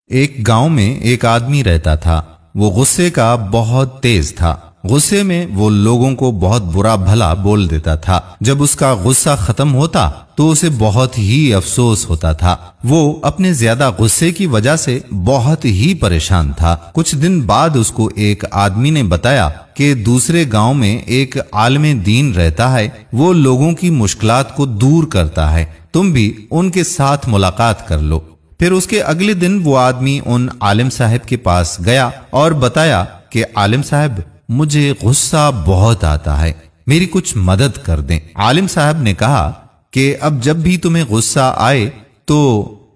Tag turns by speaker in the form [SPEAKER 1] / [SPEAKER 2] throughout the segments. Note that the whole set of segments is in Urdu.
[SPEAKER 1] ایک گاؤں میں ایک آدمی رہتا تھا۔ وہ غصے کا بہت تیز تھا۔ غصے میں وہ لوگوں کو بہت برا بھلا بول دیتا تھا۔ جب اس کا غصہ ختم ہوتا تو اسے بہت ہی افسوس ہوتا تھا۔ وہ اپنے زیادہ غصے کی وجہ سے بہت ہی پریشان تھا۔ کچھ دن بعد اس کو ایک آدمی نے بتایا کہ دوسرے گاؤں میں ایک عالم دین رہتا ہے، وہ لوگوں کی مشکلات کو دور کرتا ہے، تم بھی ان کے ساتھ ملاقات کر لو۔ پھر اس کے اگلے دن وہ آدمی ان عالم صاحب کے پاس گیا اور بتایا کہ عالم صاحب، مجھے غصہ بہت آتا ہے، میری کچھ مدد کر دیں۔ عالم صاحب نے کہا کہ اب جب بھی تمہیں غصہ آئے تو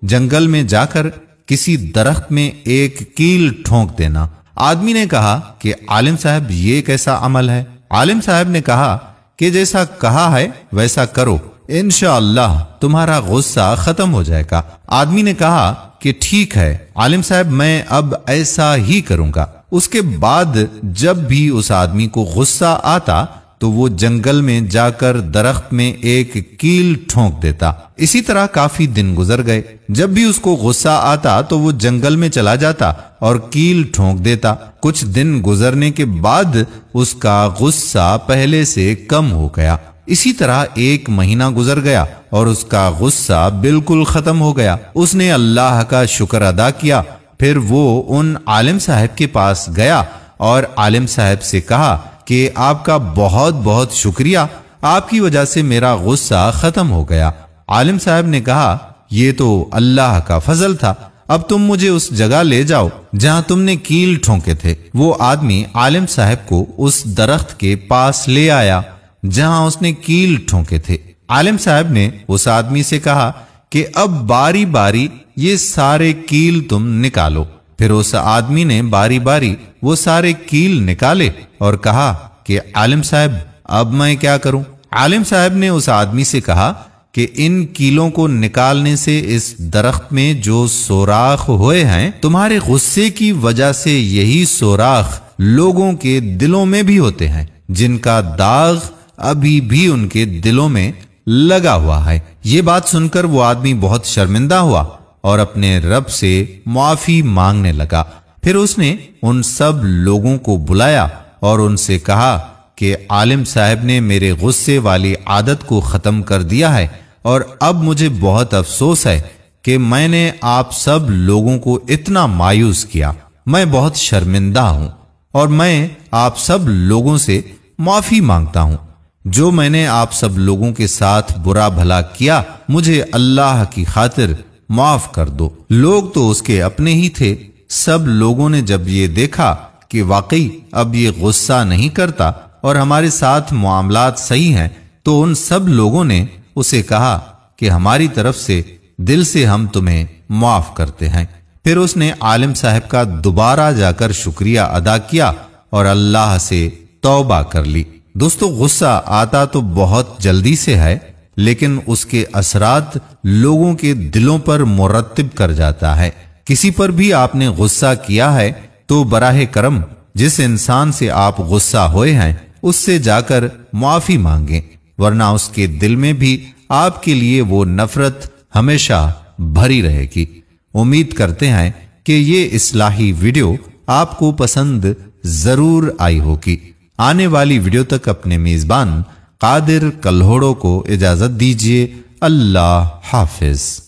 [SPEAKER 1] جنگل میں جا کر کسی درخت میں ایک کیل ٹھونک دینا۔ آدمی نے کہا کہ عالم صاحب، یہ کیسا عمل ہے؟ عالم صاحب نے کہا کہ جیسا کہا ہے ویسا کرو، انشاءاللہ تمہارا غصہ ختم ہو جائے گا۔ آدمی نے کہا کہ ٹھیک ہے عالم صاحب، میں اب ایسا ہی کروں گا۔ اس کے بعد جب بھی اس آدمی کو غصہ آتا تو وہ جنگل میں جا کر درخت میں ایک کیل ٹھونک دیتا۔ اسی طرح کافی دن گزر گئے۔ جب بھی اس کو غصہ آتا تو وہ جنگل میں چلا جاتا اور کیل ٹھونک دیتا۔ کچھ دن گزرنے کے بعد اس کا غصہ پہلے سے کم ہو گیا۔ اسی طرح ایک مہینہ گزر گیا اور اس کا غصہ بالکل ختم ہو گیا۔ اس نے اللہ کا شکر ادا کیا۔ پھر وہ ان عالم صاحب کے پاس گیا اور عالم صاحب سے کہا کہ آپ کا بہت بہت شکریہ، آپ کی وجہ سے میرا غصہ ختم ہو گیا۔ عالم صاحب نے کہا، یہ تو اللہ کا فضل تھا، اب تم مجھے اس جگہ لے جاؤ جہاں تم نے کیل ٹھونکے تھے۔ وہ آدمی عالم صاحب کو اس درخت کے پاس لے آیا جہاں اس نے کیل ٹھونکے تھے۔ عالم صاحب نے اس آدمی سے کہا کہ اب باری باری یہ سارے کیل تم نکالو۔ پھر اس آدمی نے باری باری وہ سارے کیل نکالے اور کہا کہ عالم صاحب، اب میں کیا کروں؟ عالم صاحب نے اس آدمی سے کہا کہ ان کیلوں کو نکالنے سے اس درخت میں جو سوراخ ہوئے ہیں، تمہارے غصے کی وجہ سے یہی سوراخ لوگوں کے دلوں میں بھی ہوتے ہیں، جن کا داغ ابھی بھی ان کے دلوں میں لگا ہوا ہے۔ یہ بات سن کر وہ آدمی بہت شرمندہ ہوا اور اپنے رب سے معافی مانگنے لگا۔ پھر اس نے ان سب لوگوں کو بلایا اور ان سے کہا کہ عالم صاحب نے میرے غصے والی عادت کو ختم کر دیا ہے، اور اب مجھے بہت افسوس ہے کہ میں نے آپ سب لوگوں کو اتنا مایوس کیا۔ میں بہت شرمندہ ہوں اور میں آپ سب لوگوں سے معافی مانگتا ہوں۔ جو میں نے آپ سب لوگوں کے ساتھ برا بھلا کیا، مجھے اللہ کی خاطر معاف کر دو۔ لوگ تو اس کے اپنے ہی تھے۔ سب لوگوں نے جب یہ دیکھا کہ واقعی اب یہ غصہ نہیں کرتا اور ہمارے ساتھ معاملات صحیح ہیں، تو ان سب لوگوں نے اسے کہا کہ ہماری طرف سے دل سے ہم تمہیں معاف کرتے ہیں۔ پھر اس نے عالم صاحب کا دوبارہ جا کر شکریہ ادا کیا اور اللہ سے توبہ کر لی۔ دوستو، غصہ آتا تو بہت جلدی سے ہے، لیکن اس کے اثرات لوگوں کے دلوں پر مرتب کر جاتا ہے۔ کسی پر بھی آپ نے غصہ کیا ہے تو براہ کرم جس انسان سے آپ غصہ ہوئے ہیں اس سے جا کر معافی مانگیں، ورنہ اس کے دل میں بھی آپ کے لیے وہ نفرت ہمیشہ بھری رہے گی۔ امید کرتے ہیں کہ یہ اصلاحی ویڈیو آپ کو پسند ضرور آئی ہوگی۔ آنے والی ویڈیو تک اپنے میزبان قادر کلہوڑو کو اجازت دیجیے۔ اللہ حافظ۔